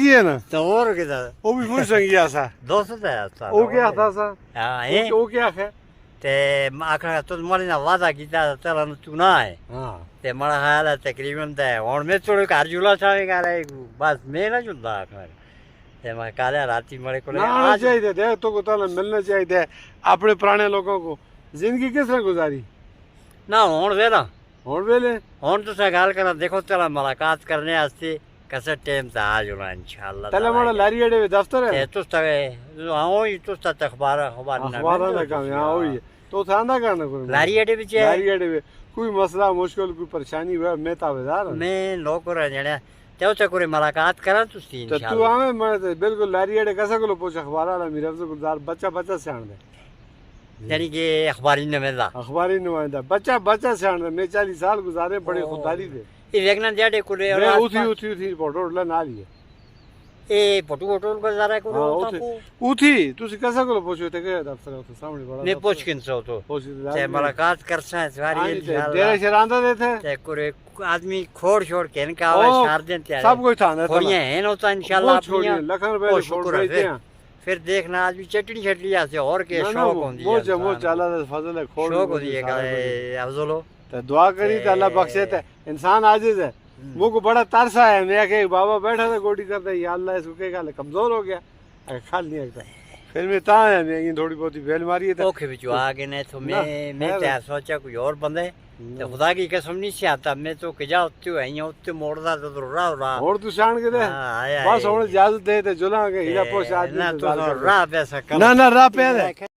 संगी है ना तो और किधर वो भी मुझ संगी आसा दोस्त है सा वो क्या था सा हाँ ये वो क्या है ते आखा तो मारी ना वादा कीता चला तू ना है हाँ ते मड़ा हाल है तकरीबन ते हुन मैं थोड़े घर जुला छावेगा रे बस मैं ना जुलदा आखा ते मैं काले राती मड़े को ना आना चाहिए देख तो को ताला मिलना चाहिए अपने पुराने लोगों को जिंदगी किस तरह गुजारी ना हुन वेला हुन वेले हुन तो सा गाल करा देखो चला मुलाकात करने आस्ते कैसे टाइम से आ जुला इंशाल्लाह तले माड़ा लारी अड़े में दफ्तर है ते तुस तवे आओ ही तुस तक अखबार अखबार ना काम यहाँ हुई है तो थांदा करना कोई लारी अड्डे विच है लारी अड़े में कोई मसला मुश्किल कोई परेशानी हुआ मैं तावेदार हूं मैं नौकर जणा ते उस कोई मुलाकात करा तुसी तो तू इंशाल्लाह आवे मैं तो बिल्कुल लारी अड़े कैसे को पूछ अखबार वाला मेरा से गुजार बच्चा बच्चा सियाण दे यानी कि अखबारी न मिलदा अखबारी नुमाइंदा बच्चा बच्चा सियाण दे मैं 40 साल गुजारे बड़े खुदारी दे ये वेगना जाडे कुले मैं उठी उठी उठी फोटो उठला ना लिए ए फोटो फोटो को जरा को हाँ उठी तुसी कैसे को पूछो ते के दफ्तर उस सामने बड़ा ने पूछ किन सो तो पूछ ते मुलाकात करसा सवारी इंशाल्लाह तेरे शरांदा देते ते कुरे आदमी खोड़ छोड़ के इनका आवे सार दिन त्यारे सब कुछ था ना खोड़ियां हैं ना तो इंशाल्लाह छोड़िए अपनी लखन रुपए शुक्र है फिर देखना आदमी चटनी छटली आसे और के शौक होंदी वो जमो चाला दे फजल है खोड़ शौक होंदी है अफजलो तो दुआ करी तो अल्लाह बख्शे ते इंसान आजिज है मुझको बड़ा तरस आया मैं के बाबा बैठा था गोडी करता या अल्लाह इसको के गाल कमजोर हो गया खाल नहीं आता फिर मैं ता है मैं ये थोड़ी बहुत बेल मारी है ओके बिचो आगे ने तो मैं क्या सोचा कोई और बंदे तो खुदा की कसम नहीं से आता मैं तो के जा उत्ते है यहाँ उत्ते मोड़दा तो रहा और तू शान के दे बस हुन इजाजत दे ते जुला के हीरा पोश आदमी ना तो राह पैसा ना ना राह पे